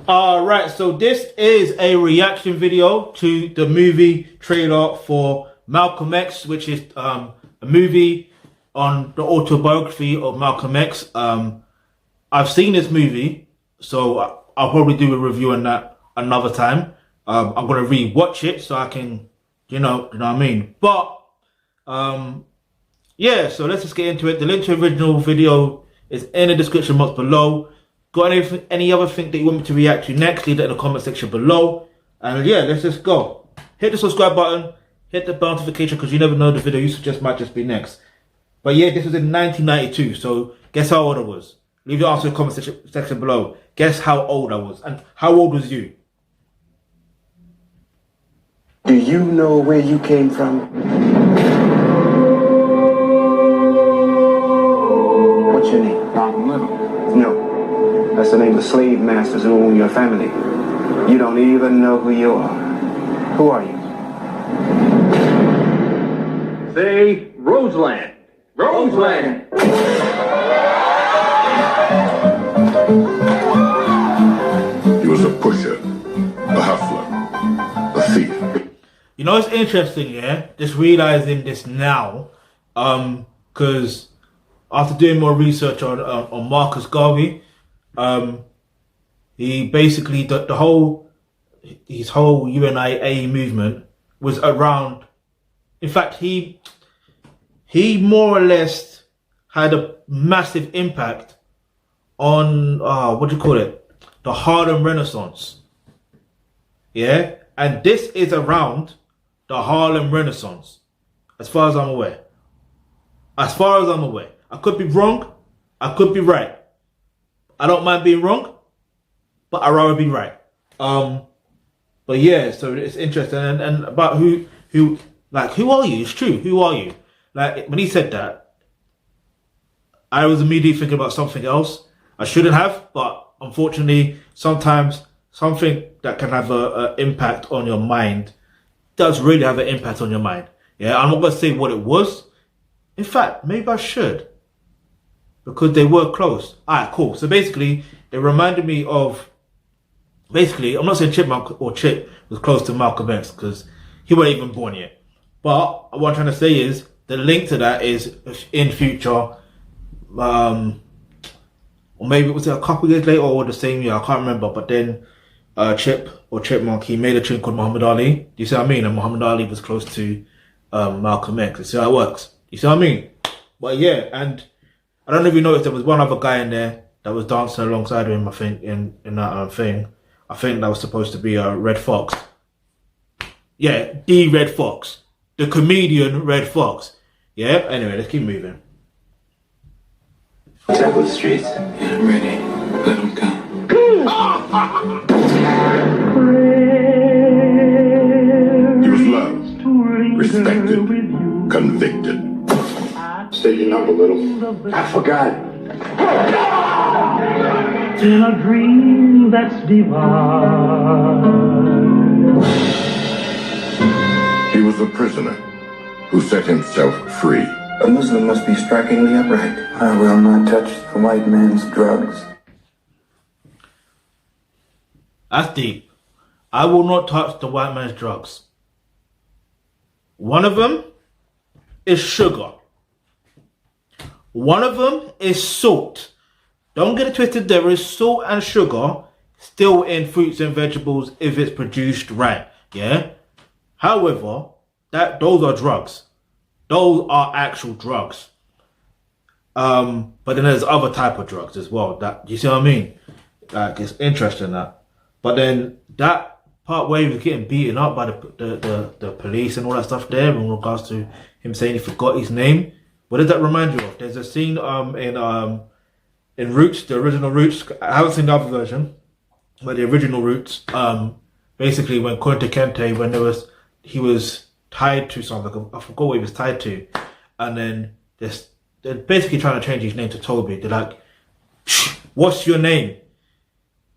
Alright, so this is a reaction video to the movie trailer for Malcolm X, which is a movie on the autobiography of Malcolm X. I've seen this movie, so I'll probably do a review on that another time. I'm going to re-watch it so I can, you know what I mean? But, yeah, so let's just get into it. The link to the original video is in the description box below. Got any other thing that you want me to react to next, leave it in the comment section below. And yeah, let's just go. Hit the subscribe button, hit the bell notification, because you never know the video you suggest might just be next. But yeah, this was in 1992, so guess how old I was? Leave your answer in the comment section below. Guess how old I was, and how old was you? Do you know where you came from? What's your name? Malcolm Little. No. That's the name of the slave masters who own your family. You don't even know who you are. Who are you? Say Roseland. Roseland. He was a pusher, a hustler, a thief. You know, it's interesting, yeah? Just realizing this now, because after doing more research on Marcus Garvey, he basically, his whole UNIA movement was around, in fact, he more or less had a massive impact on, what do you call it? The Harlem Renaissance. Yeah? And this is around the Harlem Renaissance, as far as I'm aware. As far as I'm aware. I could be wrong, I could be right. I don't mind being wrong, but I'd rather be right. But yeah, so it's interesting. And about who are you? It's true. Who are you? Like, when he said that, I was immediately thinking about something else. I shouldn't have, but unfortunately, sometimes something that can have an impact on your mind does really have an impact on your mind. Yeah, I'm not going to say what it was. In fact, maybe I should, because they were close. Alright, cool. So basically, it reminded me of, I'm not saying Chipmunk or Chip was close to Malcolm X, because he wasn't even born yet. But what I'm trying to say is, the link to that is in future, or maybe it was a couple years later or the same year, I can't remember. But then Chip or Chipmunk, he made a tune called Muhammad Ali. Do you see what I mean? And Muhammad Ali was close to Malcolm X. You see how it works? You see what I mean? But yeah, and I don't know if you noticed, there was one other guy in there that was dancing alongside him, I think, in that thing. I think that was supposed to be Red Fox. Yeah, the Red Fox. The comedian Red Fox. Yeah, anyway, let's keep moving. Tackle the streets. Yeah, I'm ready. Let him come. He was loved, respected, convicted. State your number, Little. I forgot. In a dream that's divine. He was a prisoner who set himself free. A Muslim must be strikingly upright. I will not touch the white man's drugs. That's deep. I will not touch the white man's drugs. One of them is sugar. One of them is salt. Don't get it twisted, there is salt and sugar still in fruits and vegetables if it's produced right. Yeah? However, those are drugs. Those are actual drugs. But then there's other type of drugs as well. That, you see what I mean? Like, it's interesting that. But then that part where he was getting beaten up by the police and all that stuff there in regards to him saying he forgot his name. What does that remind you of? There's a scene in Roots, the original Roots. I haven't seen the other version, but the original Roots. Basically, when Kunta Kinte, when he was tied to something. I forgot what he was tied to, and then they're basically trying to change his name to Toby. They're like, "What's your name?"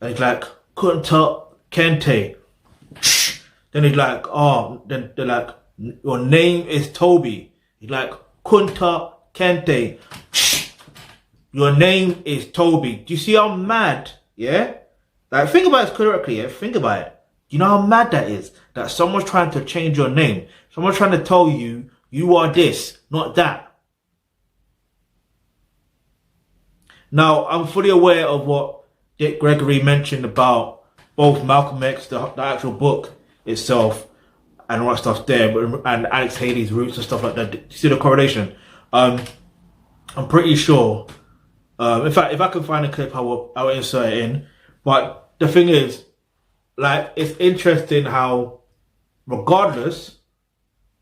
And he's like, Kunta Kinte. Then he's like, "Oh," then they're like, "Your name is Toby." He's like, Kunta Kinte. Your name is Toby. Do you see how mad, yeah, Like, think about it correctly, yeah? Think about it. You know how mad that is? That someone's trying to change your name. Someone's trying to tell you, you are this, not that. Now, I'm fully aware of what Dick Gregory mentioned about both Malcolm X, the actual book itself, and all that stuff there, and Alex Haley's roots and stuff like that. You see the correlation? I'm pretty sure. In fact, if I can find a clip, I will insert it in. But the thing is, like, it's interesting how, regardless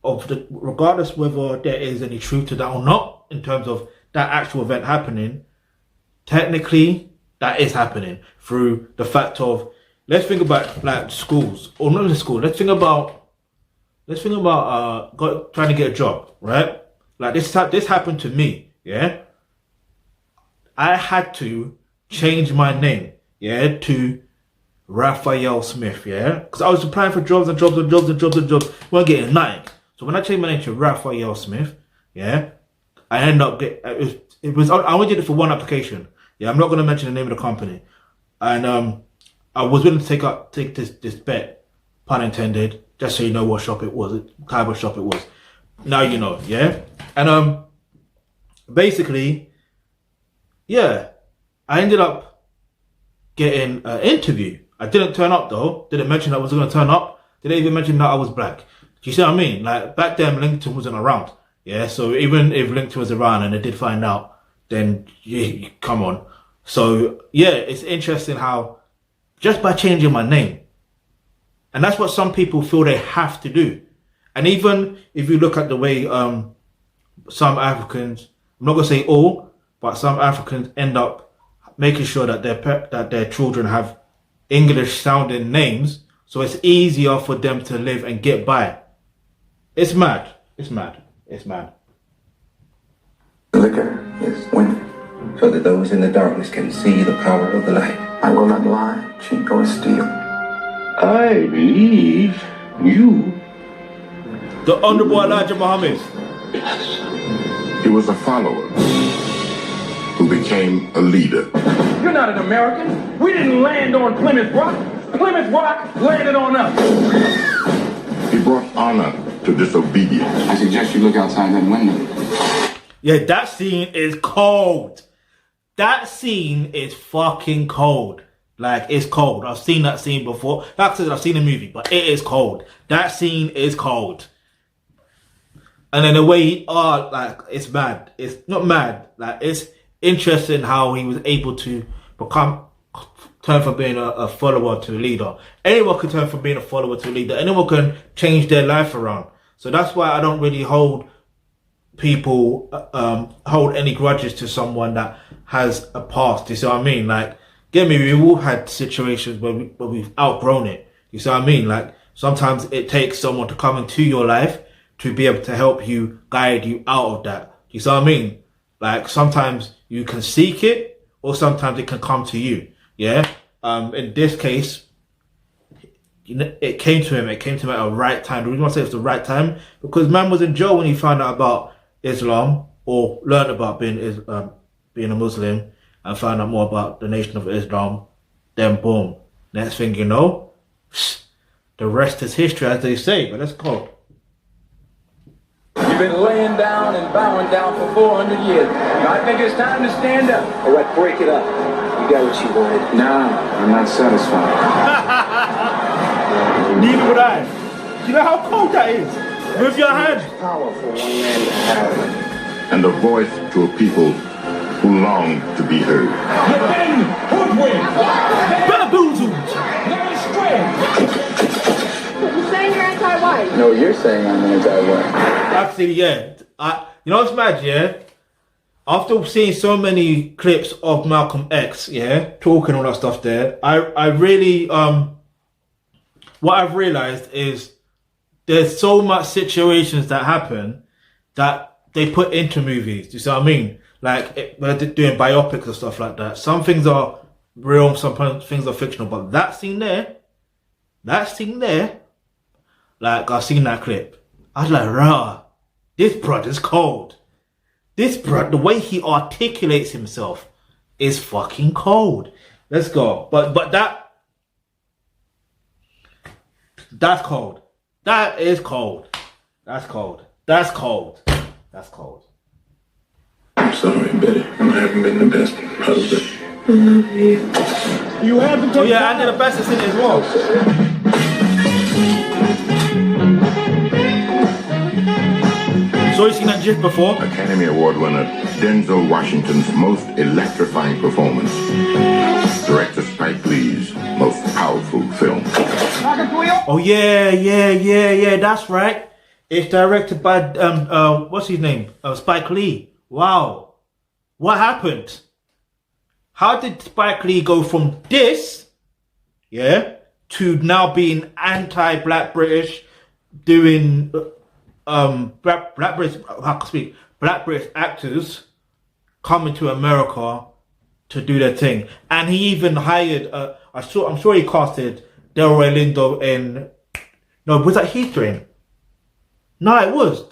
whether there is any truth to that or not, in terms of that actual event happening, technically that is happening through the fact of, let's think about like schools, or not the school. Let's think about trying to get a job, right? Like this happened to me, yeah. I had to change my name, yeah, to Raphael Smith, yeah, because I was applying for jobs and jobs, weren't getting nothing. So when I changed my name to Raphael Smith, yeah, I ended up I only did it for one application. Yeah, I'm not going to mention the name of the company, and I was willing to take this bet, pun intended, just so you know what shop it was, type of shop it was. Now you know, yeah, and basically, yeah, I ended up getting an interview. I didn't turn up though. Didn't mention I was going to turn up. Didn't even mention that I was black. Do you see what I mean? Like back then, LinkedIn wasn't around. Yeah, so even if LinkedIn was around and they did find out, then yeah, come on. So yeah, it's interesting how just by changing my name, and that's what some people feel they have to do. And even if you look at the way some Africans, I'm not gonna say all, but some Africans end up making sure that their children have English sounding names, so it's easier for them to live and get by. It's mad. It's mad. It's mad. Liquor is women, so that those in the darkness can see the power of the light. I will not lie, cheat, or steal. I believe you. The Honorable Elijah Muhammad. He was a follower who became a leader. You're not an American. We didn't land on Plymouth Rock. Plymouth Rock landed on us. He brought honor to disobedience. I suggest you look outside that window. Yeah, that scene is cold. That scene is fucking cold. Like, it's cold. I've seen that scene before. Like I said, I've seen the movie, but it is cold. That scene is cold. And then the way like, it's mad. It's not mad. Like, it's interesting how he was able to turn from being a follower to a leader. Anyone can turn from being a follower to a leader. Anyone can change their life around. So that's why I don't really hold any grudges to someone that has a past. You see what I mean? Like, get me, we've all had situations where we've outgrown it. You see what I mean? Like, sometimes it takes someone to come into your life to be able to help you, guide you out of that. You see what I mean? Like, sometimes you can seek it, or sometimes it can come to you. Yeah. In this case, it came to him. It came to him at a right time. The reason why I say it's the right time, because man was in jail when he found out about Islam, or learned about being a Muslim, and found out more about the Nation of Islam. Then boom, next thing you know, the rest is history, as they say. But let's go. You've been laying down and bowing down for 400 years. I think it's time to stand up. All right, break it up. You got what you wanted. No, I'm not satisfied. Neither would I. You know how cold that is? With your hand. Powerful one man to have. And a voice to a people who long to be heard. You've been hoodwinked. Bamboozled. Led astray. You're saying you're anti-white? No, you're saying I'm anti-white. Actually, yeah. You know what's mad, yeah? After seeing so many clips of Malcolm X, yeah, talking all that stuff there, I really, what I've realized is there's so much situations that happen that they put into movies. Do you see what I mean? Like, when they're doing biopics and stuff like that. Some things are real, some things are fictional, but that scene there, like, I've seen that clip. I was like, rah, this brother's cold. This brother, the way he articulates himself is fucking cold. Let's go. But that That's cold. That is cold. That's cold. That's cold. That's cold. I'm sorry, Betty. I haven't been the best husband. You have to take Oh yeah, I did the best in it as well. So you seen that GIF before? Academy Award winner Denzel Washington's most electrifying performance. Director Spike Lee's most powerful film. Oh yeah, that's right. It's directed by what's his name? Spike Lee. Wow. What happened? How did Spike Lee go from this, to now being anti-black British, doing black British actors coming to America to do their thing, and he even hired. I'm sure he casted Delroy Lindo in. No, was that Heath Train? No, it was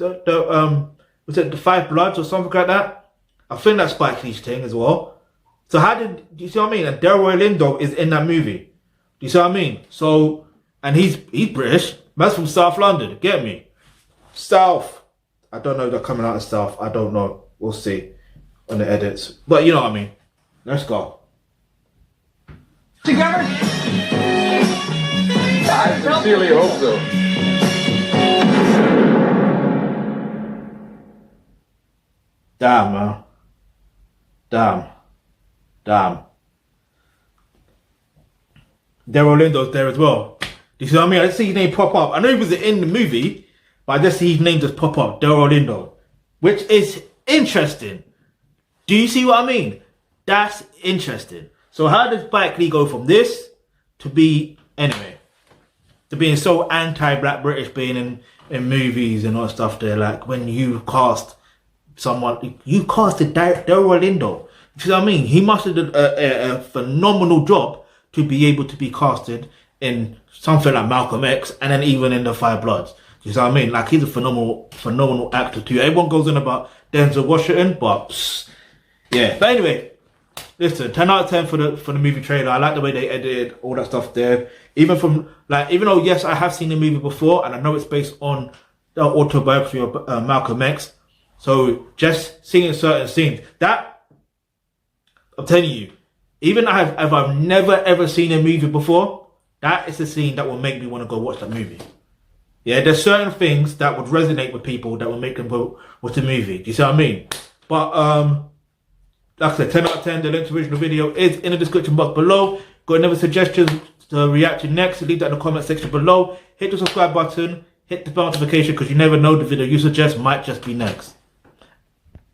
was it the Five Bloods or something like that? I think that's Spike Lee's thing as well. So how do you see what I mean? And Delroy Lindo is in that movie. Do you see what I mean? So, and he's British. Man's from South London. Get me? South. I don't know if they're coming out of South. I don't know. We'll see on the edits. But you know what I mean. Let's go. together? I sincerely hope so. Damn, man. Damn. Delroy Lindo's there as well. Do you see what I mean? I just see his name pop up. I know he was in the movie, but I just see his name just pop up. Delroy Lindo. Which is interesting. Do you see what I mean? That's interesting. So how does Spike Lee go from this to being so anti-black British, being in movies and all that stuff there? Like when you cast someone, you casted Delroy Lindo. You see what I mean? He must have done a phenomenal job to be able to be casted in something like Malcolm X and then even in the Five Bloods. You see what I mean? Like he's a phenomenal actor too. Everyone goes on about Denzel Washington, but yeah. But anyway, listen, 10 out of 10 for the movie trailer. I like the way they edited all that stuff there. Even though yes, I have seen the movie before and I know it's based on the autobiography of Malcolm X. So just seeing certain scenes that. I'm telling you, even if I've never ever seen a movie before, that is a scene that will make me want to go watch that movie. Yeah, there's certain things that would resonate with people that will make them go watch the movie. Do you see what I mean? But like I said, 10 out of 10. The link to the original video is in the description box below. Got any other suggestions to react to next? Leave that in the comment section below. Hit the subscribe button. Hit the bell notification because you never know the video you suggest might just be next.